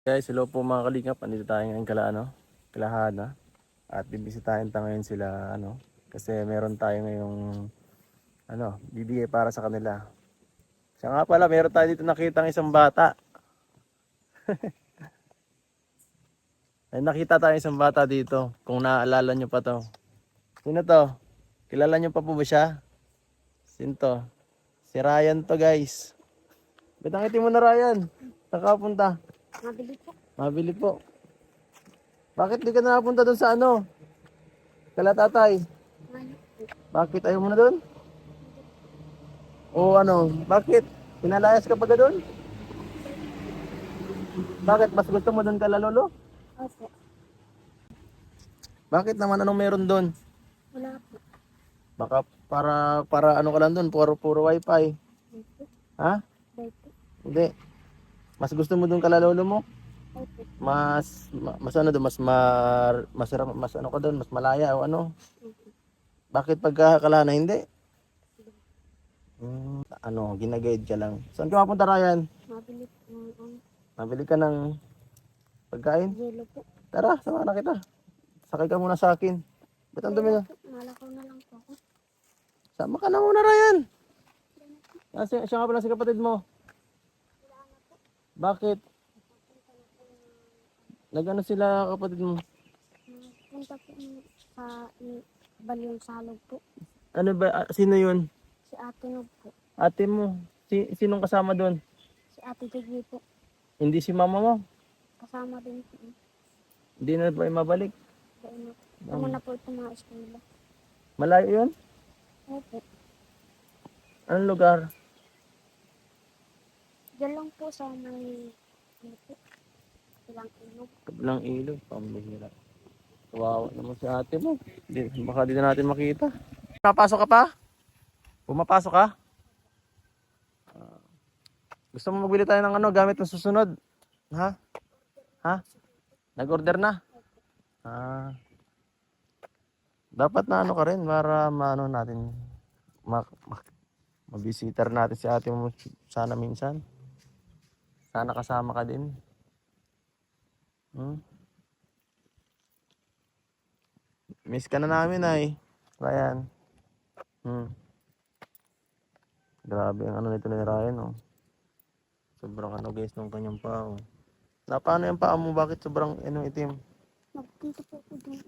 Guys, hello po mga kalingap. Andito tayo ngayon Kalahana. At bibisitahin tayo ngayon sila kasi meron tayo ngayong bibigay para sa kanila. Siya nga pala, meron tayo dito nakitang isang bata. Ay nakita tayo isang bata dito. Kung naaalala nyo pa to. Sino to? Kilala nyo pa po ba siya? Sino to? Si Ryan to guys. Bitangitin mo na Ryan. Nakapunta. Mabili po. Mabili po. Bakit di ka na napunta doon sa Kala tatay? Ano po? Bakit ayaw mo na doon? O bakit? Pinalayas ka pa doon? Bakit? Mas gusto mo doon kala lolo? Opo. Bakit naman anong meron doon? Wala po. Baka para ka lang doon, puro wifi. Opo. Ha? Opo. Hindi. Mas gusto mo doon kala lolo mo? Opo. Mas doon, mas ka doon, mas malaya o ano? Opo. Bakit pagka Kalahana hindi? Ginaguide ka lang. Saan ka mapunta Ryan? Mabili po. Mabili ka ng pagkain? Yelo po. Tara, sama na kita. Sakay ka muna sa akin. Ba't ang dumi na? Malakaw na lang po ako. Sama ka na muna Ryan. Siya nga pala si kapatid mo. Bakit? Nagano sila kapatid mo? Punta po sa Balyong Salog po. Ano ba? Sino yun? Si Ate Nog po. Ate mo? Sinong kasama doon? Si Ate Digli po. Hindi si mama mo? Kasama din po. Hindi na ba mabalik? Tama na po itong mga eskwela. Malayo yun? Opo. Anong lugar? Diyan lang po sa may ilang ilog. Kabilang ilog. Pambihira. Kawawa naman si ate mo. Baka di na natin makita. Napasok ka pa? Pumapasok ka? Gusto mo magbili tayo ng gamit ng susunod? Ha? Ha? Nag-order na? Dapat na ka rin para natin mabisitar natin si ate mo sana minsan. Sana kasama ka din. Miss ka na namin ay. Ryan. Grabe ang nito ni Ryan Sobrang guys ng kanyang paa Paano yung paa mo? Bakit sobrang itim? Nagpunta po po din.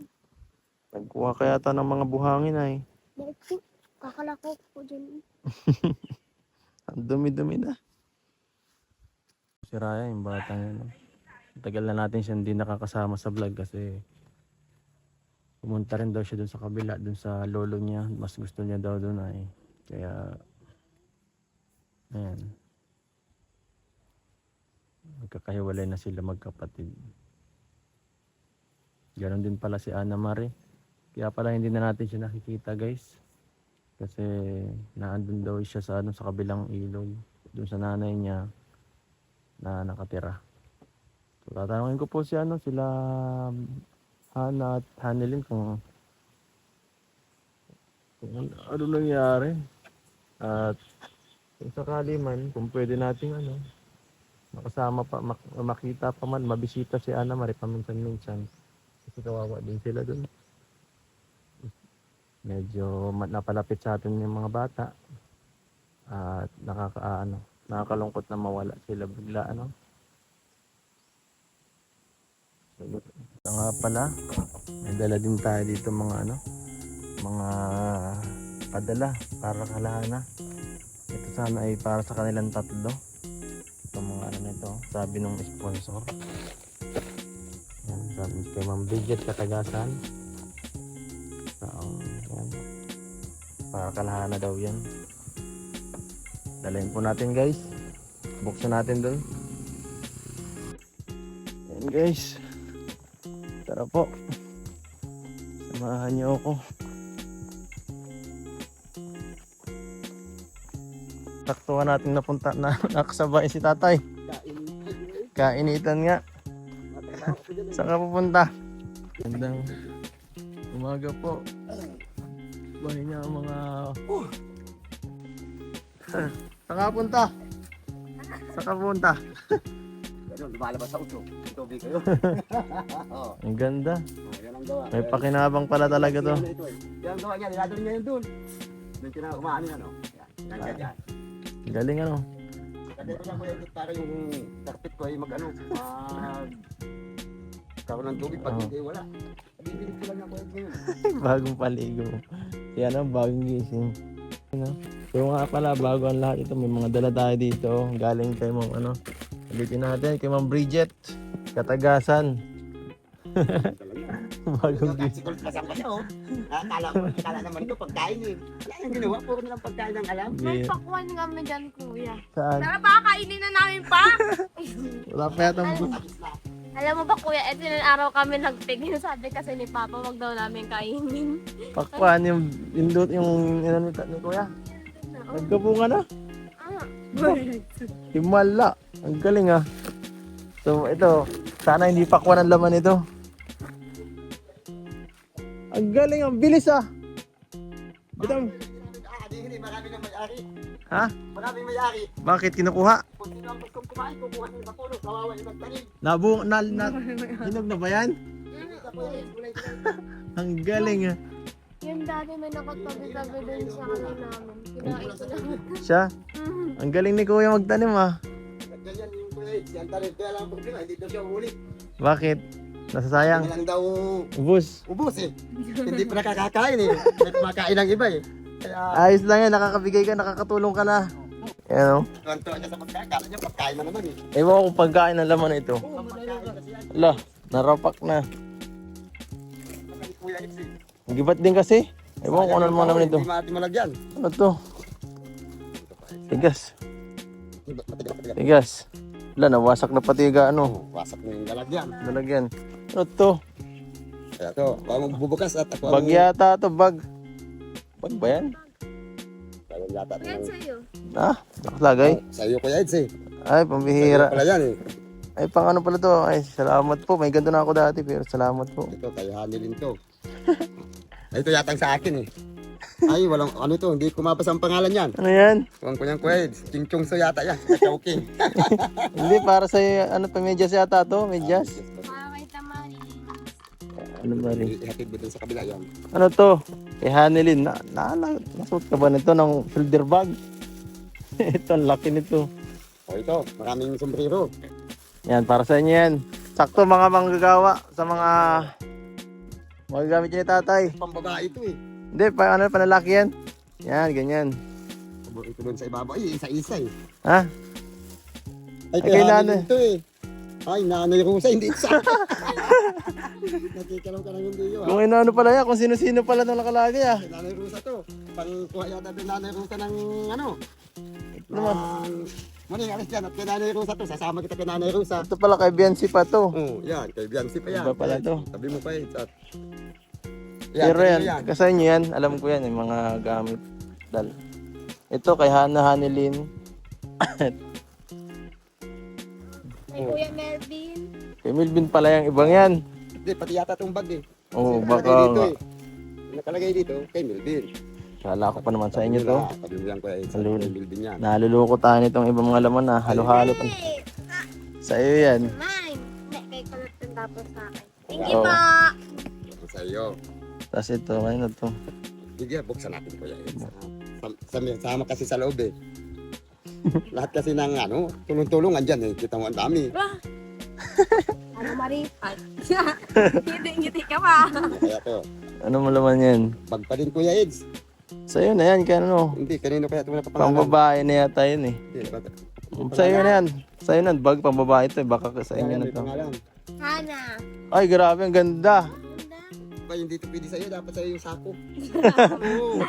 Nagkuha kaya ta ng mga buhangin ay. Bakit po? Kakalako po dyan. Ang dumi-dumi na. Si Ryan, yung bata yun. Tagal na natin siya hindi nakakasama sa vlog kasi pumunta rin daw siya dun sa kabila, dun sa lolo niya. Mas gusto niya daw dun ay. Kaya, ayan. Magkakahiwalay na sila magkapatid. Ganon din pala si Ana Marie. Kaya pala hindi na natin siya nakikita guys. Kasi naandun daw siya sa kabilang ilog. Dun sa nanay niya na nakatira. So tatanungin ko po sila Hana at Hanelin kung ano nangyari. At kung sakali man, kung pwede nating makasama pa, makita pa man, mabisita si Ana Marie paminsan-minsan. Kasi kawawa din sila dun. Medyo napalapit sa atin yung mga bata. At nakakalungkot na mawala sila bigla nga pala, may dala din tayo dito mga mga padala para Kalahana. Ito sana ay para sa kanilang tatlo. Ito mga nito, sabi ng sponsor. Yan, sabi kay Ma'am Bridget Katagasan. So, yan. Para Kalahana daw yan. Dalayin po natin guys. Buksan natin dun. Yan guys. Tara po. Samahan niyo ako. Saktuhan natin napunta na nakasabay si tatay. Kainitan nga. Saan ka pupunta? Gandang umaga po. Bahay niya ang mga... Saan ka punta? Saan ka punta? doon, lumalabas sa uso. Tubig kayo. Oo. Ang ganda. Yan ang gawa. May pakinabang pala talaga to. Yan ang gawa niya, niladalo niya yun doon. Doon siya na umaano yan, oh. Yan, yan, yan. Galing ano. Kasi ito lang kuya, para yung carpet ko ay mag-ano, karoon ng tubig pag Oo. hindi wala. Bibilit ko lang ng kuya ngayon. Bagong paligo. Yan ang bagong gising. Ano? So nga pala, bago ang lahat ito, may mga dala tayo dito. Galing kay Ma'am ano. Ulitin natin kay Ma'am Bridget. Katagasan. Bagong gising. Siguro kasama siya, oh. Akala naman ito pagkain eh. Wala nang ginawa, puro na lang pagkain ang alam. May pakwan kami dyan, kuya. Saan? Tara ba, kainin na namin pa? Wala pa yata Alam mo ba, kuya, ito yung araw kami nagpigil. Sabi kasi ni Papa, wag daw namin kainin. pakwan yung indot yung ano ni Kuya. Nagkabunga na. Ah, Himala. Ang galing ah. So ito, sana hindi pakwan ang laman ito. Ang galing, ang bilis ah. Bitang. Hindi, marami nang may-ari. Ha? Maraming may-ari. Bakit kinukuha? Kung sino ang gustong kumain, kukuha nila sa puno. Kawawa yung magtanim. Hinog na ba yan? Sa puno, kulay. Ang galing ah. yung dati may nakatabi-tabi dun sa ano namin. Kinain ko lang. Siya? Ang galing ni Kuya magtanim ah. Ganyan yung kulay. Siya ang tanim. Kaya lang ang problema, hindi daw siya uhuli. Bakit? Nasasayang. Hindi lang daw Ubus. ubos eh. Hindi pa nakakakain eh. May kumakain ng iba eh. Kaya, Ayos lang yan, nakakabigay ka, nakakatulong ka na. Yan o. tuwan-tuwa niya sa pagkain. Kala niya pagkain na naman eh. Ewan ko kung pagkain ng laman ito. Oo, pagkain kasi yan. Ala, narapak na. Pagkain Kuya Itz eh. Ang gibat din kasi. Ewan ko kung ano naman naman ito. Hindi mati malagyan. Ano to? Tigas. Matigas. Tigas. Wala, nawasak na pati ga ano. Wasak na yung galagyan. Lalagyan. Ano to? Kaya to, baka magbubukas at ako Bag yata to, bag. Bag ba yan? Kaya yata. Yan sa'yo. Ah, nakalagay. Sa iyo Kuya Itz eh. Ay, pambihira. Pala yan eh. Ay, pang ano pala to? Ay, salamat po. May ganito na ako dati, pero salamat po. Ito, kay Hanilin to. Ito yatang sa akin eh. Ay, walang ano to, hindi kumabas ang pangalan yan. Ano yan? Kuwang ko niyang Kuya Itz. Chingchong so yata yan. Choking. Hindi, para sa ano pa, medyas yata to, medyas. Para kay Tamari. Ano ba rin? Ihatid mo dun sa kabila yan. Ano to? Kay Hanelin, nasuot ka ba nito ng shoulder bag? Ito, ang laki nito. O ito, maraming sombrero. Yan, para sa inyo yan. Sakto mga manggagawa sa mga magagamit niyo ni tatay. Pambabae ito eh. Hindi, ano, panalaki yan. Yan, ganyan. Ito doon sa ibabaw. Ay, isa-isa eh. Ha? Ay, Ay, kaya kay nanay. Hanilin ito eh. Ay, nanay Rusa, hindi isa. Nakikalaw ka lang hindi yun. Kung ano pala yan, kung sino-sino pala itong nakalagay ah. Kay nanay Rusa to. Pangkuha yata din nanay Rusa ng ano. Naman. Muling alis dyan at kay nanay Rusa to. Sasama kita kay nanay Rusa. Ito pala kay Biancy pa to. Oo, yan. Kay Biancy pa yan. Iba pala to. Sabi mo pa eh. Pero kanino yan, kasi inyo yan, alam ko yan, yung mga gamit. Ito kay Hanelin. Kay Kuya Melvin. Kay Milvin pala yung ibang yan. Hindi, pati yata itong bag eh. Oo, Kasi baka nakalagay dito nga. eh. Nakalagay dito, kay Milvin. Kala ko pa naman sa inyo to. Sabi mo yan ko eh. Lalo. Kay Milvin yan. Naluloko tayo nitong ibang mga laman na halo-halo pa. Hey, Sa iyo yan. mine. Hindi, kay Kulot yung tapos sa akin. Thank you Oo. po. Ito sa iyo. Tapos ito, ano to? Sige, buksan natin ko yan. Sama kasi sa loob eh. Lahat kasi ng ano, tulong-tulong andyan eh. Kita mo ang dami. Ano maripat? Ngiti-ngiti ka pa. Kaya to, Ano mo laman yan? bag pa din Kuya Eds. Sa iyo na yan, kaya ano? Hindi, kanino kaya ito na Pang papangalan? babae na yata yun eh. Hindi, bata. Sa iyo na yan. Sa iyo na, bag pang babae ito eh. Baka sa inyo na May to. pangalan. Hana. Ay, grabe, ang ganda. Ba, hindi ito pwede sa'yo, dapat sa'yo yung sako. Oo.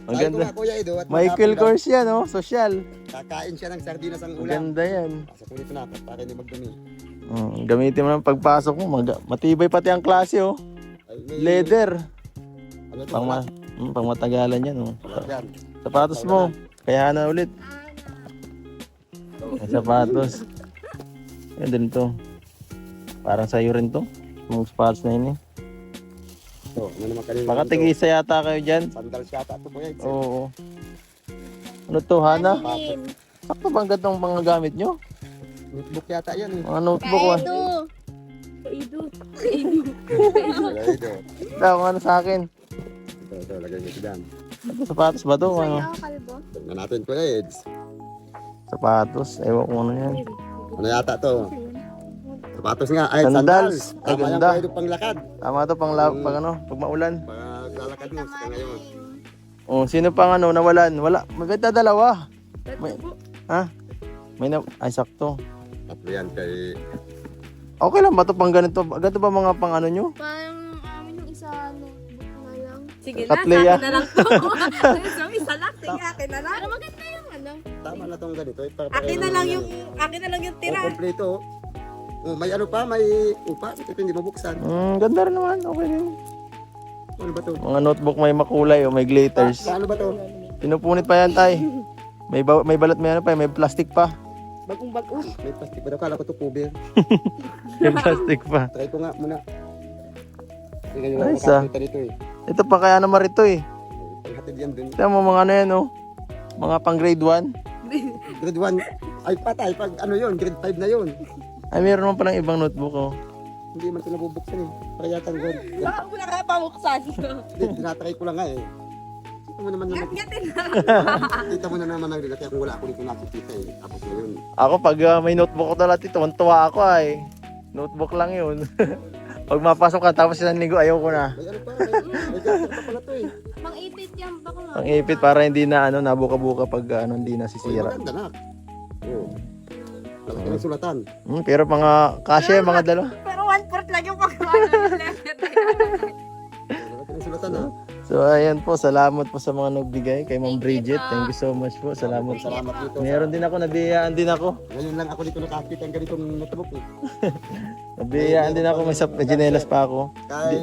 Ang Sabi ko ganda. nga, Kuya Edo, at Michael maghapon Kors yan, oh. Social. daw, kakain siya ng sardinas ang Ang ulam. ganda yan. Pasok ko dito na, para hindi magdumi. Gamitin mo ng pagpasok mo. Matibay pati ang klase, oh. Ay, may- Leather. Ano ito? Pang matagalan yan, oh. Yan. Sapatos mo. Kaya na ulit. Hana. May sapatos. Yan din to. Parang sa'yo rin to. Yung sapatos na yun eh. So, ano naman kanina? Baka dito? tig-isa yata kayo dyan. Sandals yata ito, Kuya Eds. Oo. Ano to, Hana? Alin. Sakto ba ang gantong mga gamit nyo? Notebook yata yan eh. Mga notebook ah. Kaido. Wala ito. Daw, ano sa akin? Ito, lagay mo ito dyan. Sapatos ba to? Ano? Sa'yo, kalbo. Tignan natin ko Eds. Sapatos. Ewan ko ano yan. Ano yata to? Sapatos nga. Ay, Sandals. sandals. Ay, Tama yan ganda. pwede pang lakad. Tama to pag ano, pag maulan. Pag lalakad mo sa ngayon. Oh, sino pang ano nawalan? Wala. Maganda dalawa. May, ha? May na, ay sakto. Tatlo yan kay... Okay lang ba to pang ganito? Ganito ba mga pang ano nyo? Parang amin yung isa, notebook na lang. Sige na, Katleya. sa akin na lang to. So, isa lang, sige, akin na lang. Pero maganda yung ano. Tama na tong ganito. Akin na lang yung tira. Kompleto. Oh, may ano pa, may upa. Ito hindi mabuksan. Ganda rin naman. Okay din. Ano ba to? Mga notebook may makulay o may glitters. Ano ba to? Pinupunit pa yan tay. May balat may ano pa, may plastic pa. Bagong-bagong. May plastic ba? Kala ko to cover. May plastic pa. Try ko nga muna. Tingnan nyo Nice, lang makakita nito eh. Ito pa kaya naman rito eh. Panghatid yan dun. Tignan mo mga ano yan oh. Mga pang grade 1. Grade 1. Ay patay. Pag ano yun, grade 5 na yun. Ay meron naman palang ibang notebook oh. Hindi man ito nabubuksan eh. Kaya tanggol. Baka wala ka pamuksan. Hindi, tinatry ko lang nga eh. Kita mo naman naman. Gat-gatin na. Kita mo na naman ang kaya kung wala ako dito nakikita eh. Tapos ngayon. Ako pag may notebook ko talaga ito, tuwa ako ay. Notebook lang yun. Pag mapasok ka tapos isang linggo ayaw ko na. May ano pa, may gasket pa pala to eh. Pang-ipit yan, baka nga. Ang ipit para hindi na ano nabuka-buka pag ano hindi Oy, nasisira. maganda na. Oo. Lalaki ng sulatan. Pero mga kasya mga dalawa. Pero 1/4 lang yung pagkawan ng Lalaki ng sulatan ha. So ayan po, salamat po sa mga nagbigay kay Ma'am Bridget. Thank you so much po. Salamat. Salamat dito. Meron din ako, nabiyayaan din ako. Ngayon lang ako dito nakakita ng ganitong notebook eh. Nabiyayaan din ako, may ginelas pa ako. Kay,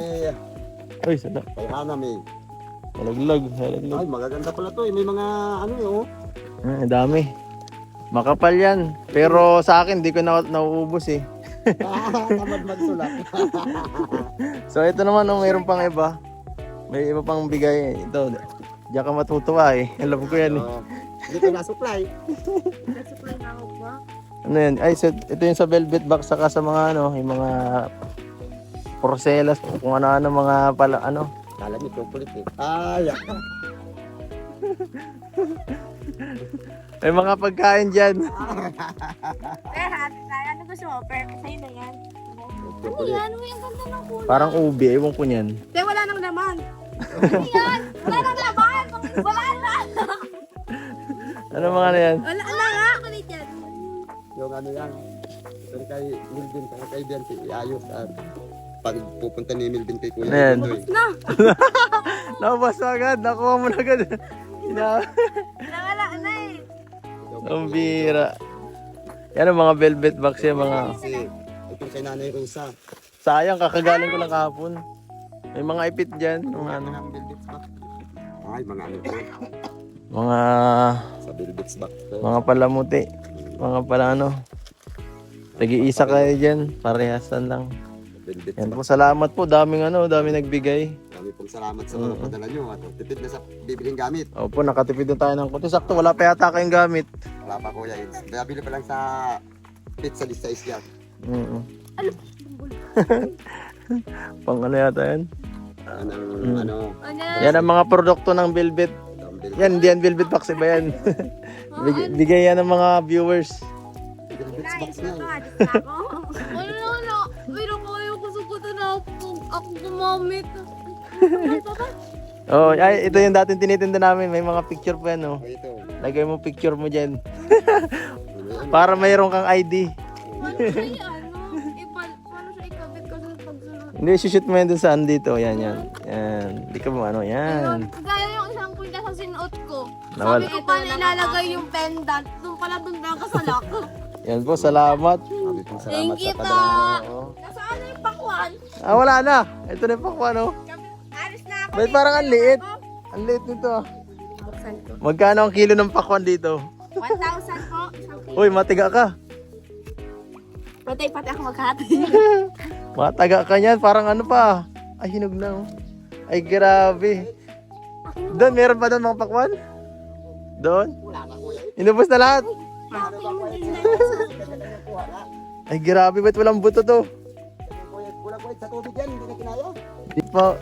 Uy, sada. kay Hanam eh. Malaglag, malaglag. Ay, magaganda pala to eh. May mga ano eh oh. Dami. Makapal yan. Pero sa akin, di ko na nauubos eh. Tamad magsulat. So ito naman, oh, mayroon pang iba. May iba pang bigay. Ito, diyan ka matutuwa eh. Alam ko yan eh. Oo. Hindi ko na-supply. Nasupply na ako ba? Ano yan? Ay, ito yung sa velvet box saka sa mga ano, yung mga porcelas, kung ano-ano mga pala, ano. Kala niyo chocolate eh. Ay, May mga pagkain dyan. Ano gusto mo? Pero sa'yo na yan. Ano yan? Uy, ang ganda ng kulay. Parang ubi, ewan ko niyan. Te, wala nang laman. Ano yan? Wala nang laban! Wala na! Ano mga ano yan? Wala na nga. Kulit yan. yung ano yan. Ito kay Milvin, kay Bianci, iayos at pag pupunta ni Milvin kay Kuya. Ayan. ito eh. Nakabas agad, nakuha mo na agad. Wala na eh. Ang bira. Yan ang mga velvet box yan, mga... Kasi ito kay Nanay Rosa. Sayang, kakagaling ko lang kahapon. May mga ipit dyan, mga ano. Ang Velvet Box. Ay, mga ano to. Mga... Sa Velvet Box to. Mga palamuti. Mga pala ano. Tagi-isa kayo dyan, parehasan lang. Velvet Yan Box. po, salamat po. Daming ano, daming nagbigay. Kami pong salamat sa mga padala nyo. At tipid na sa bibiling gamit. Opo, nakatipid na tayo ng kunti. Sakto, wala pa yata kayong gamit. Wala pa kuya. Nabili pa lang sa pizza list sa isya. Pang ano yata yan? Yan ang ano. Ano? Yan ang mga produkto ng velvet. Ang Velvet Yan, hindi yan velvet box, iba yan. Bigay yan ng mga viewers. Box na eh. Ano na, ano? Uy, naku, ayoko sugutan na ako gumamit. Oh, ay, ito yung dating tinitinda namin. May mga picture pa yan, oh. O ito. Lagay mo picture mo dyan. Ano yan? Para mayroon kang ID. Paano siya, ano? Paano siya ikabit kasi pagsunod? Hindi, shoot mo yan dun saan dito. Yan, yan. Yan. Hindi ka mo ano, yan. Gaya yung isang kwinta sa sinuot ko. Nawal. Sabi ko paano ilalagay yung pendant. Doon pala doon nakasalak. Yan po, salamat. Sabi pong salamat Thank you, sa padala ta. nyo. Nasaan na yung pakwan? Ah, wala na. Ito na yung pakwan, oh. Alis na ako. Ba't parang ang liit? Ang liit nito, ah. Buksan ko. Magkano ang kilo ng pakwan dito? 1,000 po. Isang kilo. Uy, matiga ka. Pati ako maghati. Mataga ka niyan. Parang ano pa. Ay, hinog na, oh. Ay, grabe. Doon, meron pa doon mga pakwan? Doon? Wala na kuya. Inubos na lahat. Kawawa nga. Ay, grabe, ba't walang buto to? Kulang-kulit sa tubig yan, hindi na kinaya. Di po.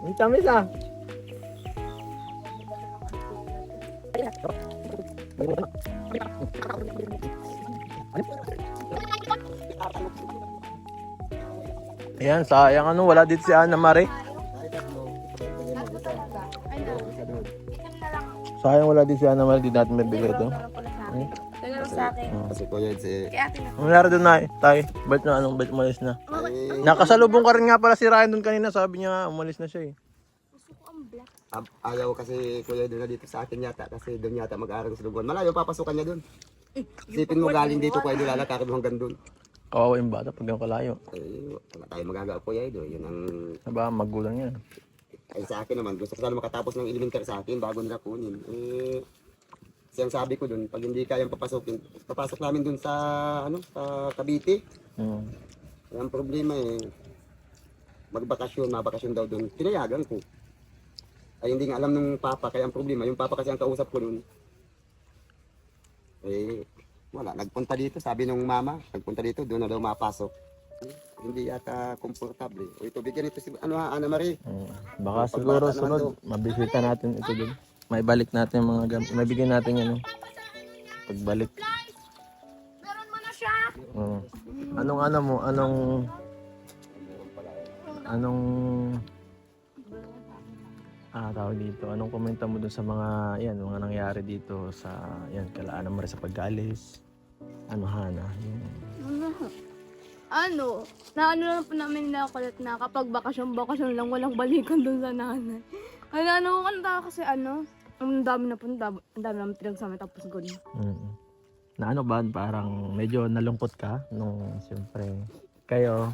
Ang tamis ah. Ayan, sayang ano, wala dito si Ana Marie. Sayang wala dito si Ana Marie, di natin mabigay ito. Tingnan mo sa akin. Kasi kuya, Kaya ate na. Ang nangyari doon na tayo, ba't na anong, ba't umalis na? Nakasalubong ka rin nga pala si Ryan doon kanina, sabi niya nga, umalis na siya eh. ayaw kasi kuya doon na dito sa akin yata kasi doon yata mag-aaral sa Lubuan. Malayo papasukan niya doon. Isipin mo galing dito kuya doon lalakarin mo hanggang doon. Kawawa yung bata pag yung kalayo. Wala tayo magagawa kuya doon. Yun ang Aba, magulang yan. ay sa akin naman. Gusto ko sana makatapos ng elementary sa akin bago nila kunin. Siyang sabi ko doon, pag hindi kayang papasukin, papasok namin doon sa ano sa Cavite. Kaya ang problema magbakasyon, mabakasyon daw doon. Pinayagan ko. Ay hindi nga alam nung papa, kaya ang problema, yung papa kasi ang kausap ko noon. Wala, nagpunta dito, sabi nung mama, nagpunta dito, doon na daw mapasok. Hindi yata komportable. O ito, bigyan ito si Ana Marie. Baka siguro sunod, mabisita natin ito din. May balik natin yung mga gamit, may bigyan natin yan. Pagbalik. Meron mo na siya. Anong ano mo, tawag dito, anong komenta mo dun sa mga, yan, mga nangyari dito sa, yan, kalaan naman sa pag-alis, ano, Hana, Naano lang po namin nakakulat na kapag bakasyon lang, walang balikan doon sa nanay. Kaya kasi ang dami na punta, ang dami naman pinagsama tapos gano'n. Na ano ba, parang medyo nalungkot ka nung, siyempre, kayo,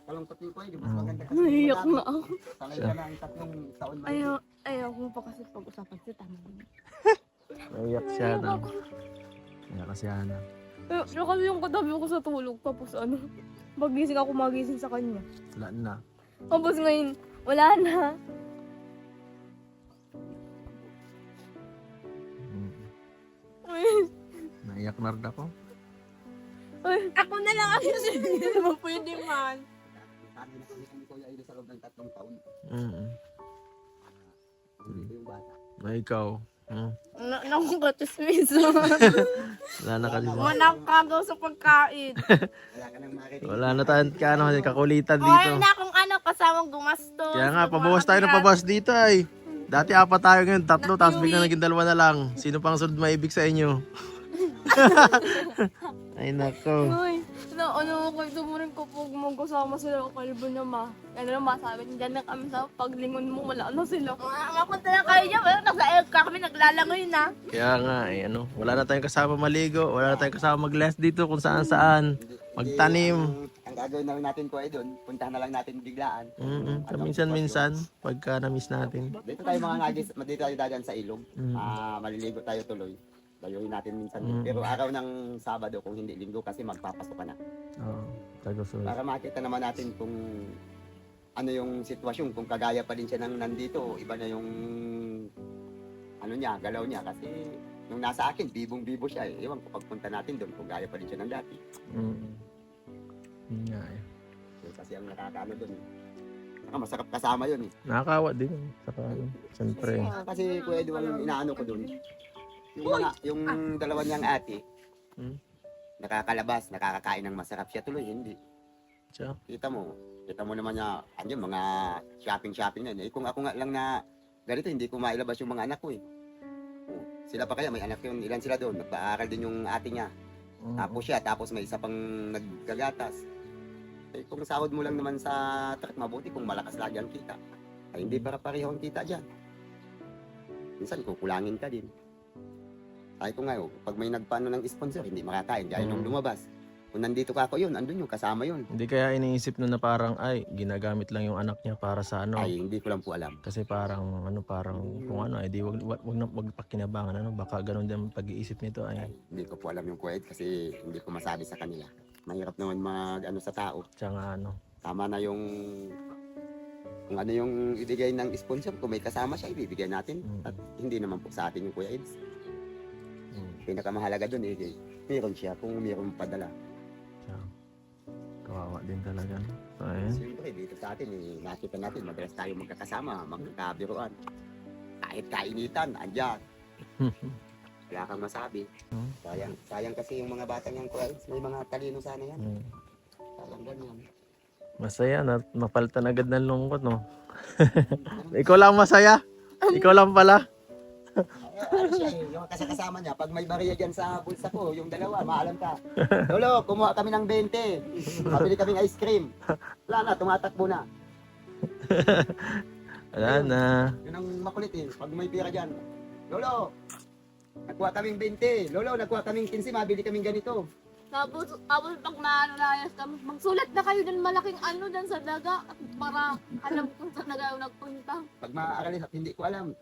Kakalungkot yung kuya, di mas maganda kasi. Naiyak na ako. Sanay ka na ang 3 taon na. Ayaw ko pa kasi pag-usapan siya, tama na. naiyak siya na, naiyak kasi Hana. Siya kasi yung katabi ko sa tulog, tapos magising ako magising sa kanya. Wala na. Tapos ngayon, wala na. Naiyak na rin ako. Ako na lang ang hindi naman pwede man. Sabi na kami kung kuya ay sa loob ng 3 taon. Dito yung bata. Na ikaw. Nakukatismiso. Wala na kasi. Manakagaw sa pagkain. Wala ka nang makikita. Wala na tayong kakulitan Ay dito. na kung kasamang gumastos. Kaya nga, pabawas tayo ng pabawas dito ay. Dati 4 tayo ngayon, 3, tapos biglang naging 2 na lang. Sino pang sunod maibig sa inyo? Ay nako. Uy, ito mo rin kapag magkasama sila kalbo na ma. Ano na masabi, dyan na kami sa paglingon mo, wala na sila. Mapunta na kayo dyan. Nasa elka kami naglalangoy na. Kaya nga, wala na tayong kasama maligo, wala na tayong kasama mag-less dito kung saan saan. Magtanim. Ang gagawin na lang natin ko ay doon, puntahan na lang natin biglaan. Minsan-minsan, pagka na-miss natin. Dito tayo mga ngagis, dito tayo dadaan sa ilog. Maliligo tayo tuloy. Layuin natin minsan. Pero araw ng Sabado, kung hindi linggo kasi magpapasok ka na. Tagusunod. Para makita naman natin kung ano yung sitwasyon, kung kagaya pa din siya nang nandito, iba na yung galaw niya kasi nung nasa akin, bibong-bibo siya eh. Ewan ko pagpunta natin doon, kung gaya pa din siya ng dati. Yun nga eh. Yun kasi ang nakakano doon. Masarap kasama yun eh. Nakakawa din. Saka, siyempre. Kasi Kuya Edu, ang inaano ko doon, yung dalawa niyang ate, nakakalabas, nakakakain ng masarap siya tuloy, hindi. Siya? Kita mo naman niya, mga shopping na yun. Kung ako nga lang na ganito, hindi ko mailabas yung mga anak ko eh. Sila pa kaya, may anak yun, ilan sila doon, nagpa-aaral din yung ate niya. Tapos may isa pang naggagatas. Kung sahod mo lang naman sa truck, mabuti kung malakas lagi ang kita. Ay hindi para pareho ang kita dyan. Minsan kukulangin ka din. Ay ko nga, pag may nagpaano ng sponsor, hindi makakain. Dahil nung lumabas, kung nandito ka ako yun, andun yung kasama yun. Hindi kaya iniisip nun na parang, ginagamit lang yung anak niya para sa ano. Ay, hindi ko lang po alam. Kasi parang kung di wag na magpakinabangan, baka ganun din ang pag-iisip nito ay. Hindi ko po alam yung Kuwait kasi hindi ko masabi sa kanila. Mahirap naman sa tao. Tsaka Tama na yung kung ano yung ibigay ng sponsor, kung may kasama siya, ibibigay natin. Mm. At hindi naman po sa atin yung Kuya Eds. Mm. Pinakamahalaga doon meron siya kung meron padala. Kawawa din talaga. No? So, ayan. Siyempre, dito sa atin, nakita natin, madalas tayo magkakasama, magkakabiruan. Kahit kainitan, andyan. Wala kang masabi. Hmm. Sayang kasi yung mga batang yan, Kuya Eds, may mga talino sana yan. Mm. Sayang ganyan. Masaya na, mapalitan agad ng lungkot, no? Ikaw lang masaya? Ikaw lang pala? Ano siya yung kasama niya, pag may bariya dyan sa bulsa ko, yung dalawa, maalam ka. Lolo, kumuha kami ng 20. Pabili kaming ice cream. Wala na, tumatakbo na. Wala na. Yun ang makulit pag may pira dyan. Lolo, nagkuha kaming 20. Lolo, nagkuha kaming 15, mabili kaming ganito. Tapos pag naanayas kami, magsulat na kayo ng malaking ano dyan sa daga para alam kung saan na kayo nagpunta. Pag maaaral, hindi ko alam.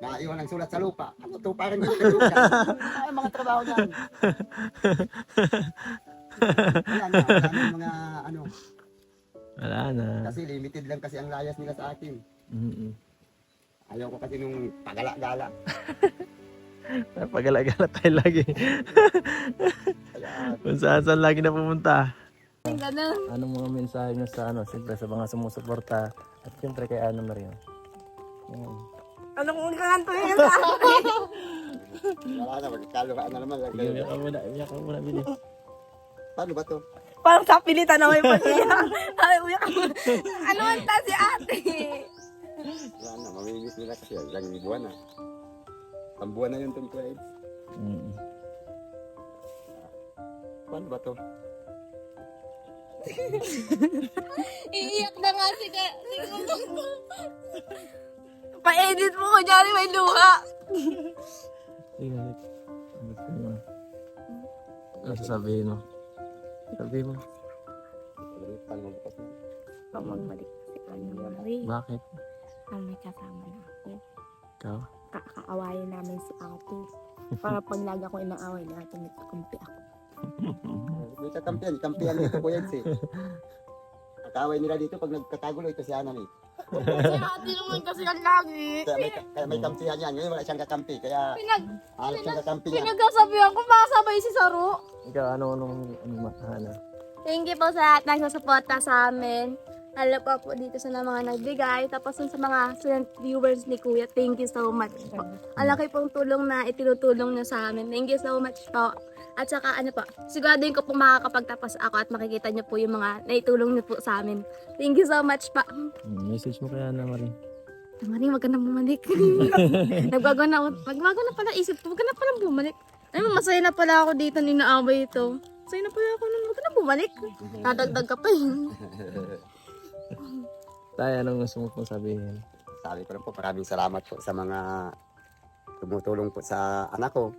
Naiwan ng sulat sa lupa. Ano to? Parang yung lupa. Ay, mga trabaho niyan. Wala na mga ano. Wala na. Kasi limited lang kasi ang layas nila sa akin. Mm-mm. Ayaw ko kasi nung pagala-gala. Napagala-gala tayo lagi. Kaya, Kung saan lagi na pumunta. Ang ganun. Anong mga mensahe nyo sa siyempre sa mga sumusuporta at siyempre kay Ana Maria? Yan. Ano kung kanto yun sa akin? wala na, magkakaluhaan na naman. Sige, iyak ka muna, bilis. Paano ba to? Parang sa pilitan na may pag-iyak. Ay, uyak ako. Ano ang ta si ate? Wala na, mamimiss nila kasi ilang buwan na. Ang buwan na yun itong Kuya Eds. Mm. Paano ba to? Iiyak na nga si Pa-edit mo ko dyan, may luha. Sige, ulit. Ano sasabihin mo? Sabihin mo. Paano magbukas na? Pag magbalik si Mari, Bakit? may kasama na ako. Ikaw? Kakaawayin namin si ate. Para pag lagi ako inaaway na ate, may kakampi ako. May kampihan dito Kuya Eds eh. Nakaway nila dito pag nagkakagulo ito si Ana eh. Si ate naman kasi ang lagi. Kaya may kampihan yan. Ngayon wala siyang kakampi. Kaya alat siyang kakampi niya. Pinagkasabihan ko, makasabay si Saro. Ikaw, anong Hana? Thank you po sa lahat ng susuporta sa amin. Lalo po dito sa mga nagbigay. Tapos sa mga silent viewers ni Kuya, thank you so much po. Ang laki pong tulong na itinutulong niyo sa amin. Thank you so much po. At saka ano po, siguraduhin ko po makakapagtapos ako at makikita niyo po yung mga naitulong niyo po sa amin. Thank you so much pa. Message mo kay Ana Maria. Maring, wag ka na bumalik. Nagbago na pala isip ko, wag ka na pala bumalik. Ay, masaya na pala ako dito, ninaaway ito. Masaya na pala ako nun, wag ka na bumalik. Nadagdag ka pa yun. Tayo, anong gusto mo pong sabihin? Sabi ko lang po, maraming salamat po sa mga tumutulong po sa anak ko.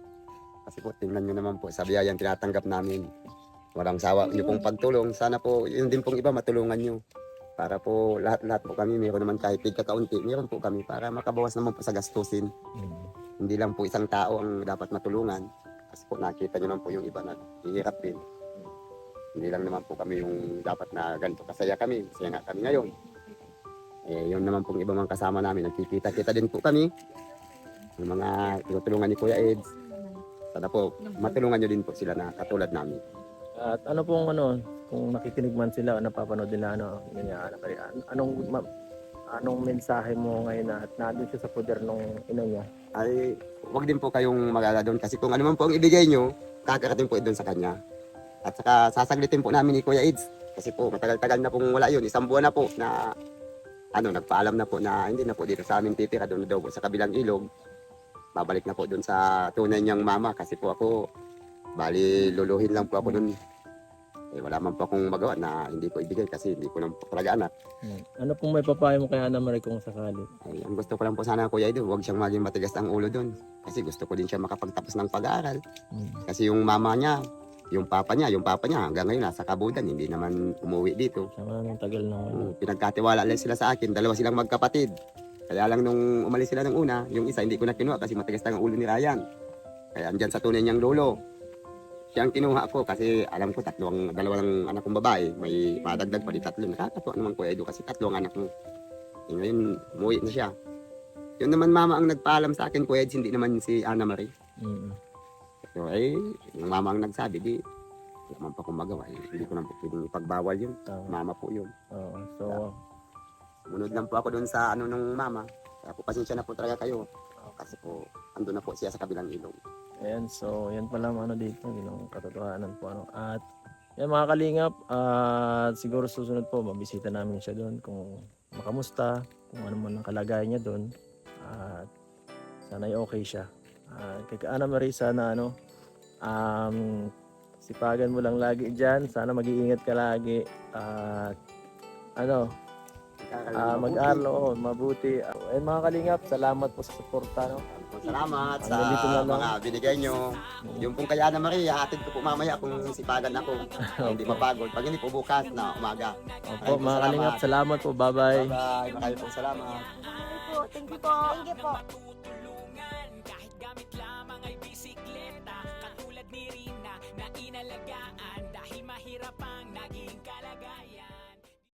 Kasi po, tingnan nyo naman po sa biyayang tinatanggap namin. Walang sawa nyo pong pagtulong. Sana po, yun din pong iba matulungan nyo. Para po lahat po kami, mayroon naman kahit tigkakaunti, mayroon po kami para makabawas naman po sa gastusin. Hindi lang po isang tao ang dapat matulungan. Kasi po nakita nyo naman po yung iba na hihirap din. Hindi lang naman po kami yung dapat na ganito kasaya kami. Masaya nga kami ngayon. Yun naman pong iba mga kasama namin. Nagkikita-kita din po kami. Yung mga tinutulungan ni Kuya Eds. Sana po matulungan nyo din po sila na katulad namin. At ano pong kung nakikinig man sila o napapanood nila ganyan, Ana Maria, anong mensahe mo ngayon na at nandun siya sa poder nung ina niya? Ay, wag din po kayong mag-alala doon kasi kung ano man po ang ibigay nyo, kakarating po doon sa kanya. At saka sasaglitin po namin ni Kuya Eds kasi po matagal-tagal na pong wala yun. Isang buwan na po na nagpaalam na po na hindi na po dito sa amin titira doon daw po sa kabilang ilog. Babalik na po doon sa tunay niyang mama kasi po ako bali luluhin lang po ako doon. Wala man po akong magawa na hindi ko ibigay kasi hindi ko lang po talaga anak. Ano pong may papayo mo kay Ana Maria kung sakali? Ay, ang gusto ko lang po sana Kuya Edo, huwag siyang maging matigas ang ulo doon. Kasi gusto ko din siya makapagtapos ng pag-aaral. Kasi yung mama niya, yung papa niya hanggang ngayon nasa Kabudan, hindi naman umuwi dito. Sama nung tagal na. Pinagkatiwala lang sila sa akin, dalawa silang magkapatid. Kaya lang nung umalis sila ng una, yung isa hindi ko na kinuha kasi matigas ang ulo ni Ryan. Kaya andyan sa tunay niyang lolo. Siya ang kinuha ko kasi alam ko dalawang anak kong babae, may madagdag pa di tatlo. Nakakatuwa naman Kuya Edo kasi tatlo ang anak mo. Ngayon, umuwi na siya. Yun naman mama ang nagpaalam sa akin, Kuya Eds, hindi naman si Ana Marie. Mm. So, yung mama ang nagsabi, di, wala man pa akong magawa. Hindi ko na po pwedeng ipagbawal yun. Oo. Mama po yun. Oo. So, Munod lang po ako doon sa ano nung mama. Kaya po pasensya na po talaga kayo. Kasi po, andun na po siya sa kabilang ilong. ayan. So, yan pala ang ano dito. Yung katotohanan po. Ano. At, yan mga kalingap. At siguro susunod po, mabisita namin siya doon kung makamusta. Kung ano man ang kalagayan niya doon. At, sana ay okay siya. Kay Ana Marie, sana ano, sipagan mo lang lagi dyan. Sana mag-iingat ka lagi. At, ano, mag-aaral, oo, mabuti. And mga kalingap, salamat po sa suporta. No? Salamat sa Hanggang dito na lang. mga binigay nyo. Yung pong kay Ana Marie, hatid ko po mamaya kung sipagan ako. Hindi mapagod. Pag hindi po bukas na umaga. Opo, mga kalingap, salamat po. Bye-bye. Bye-bye. Maraming pong salamat. Thank you po. Thank you po.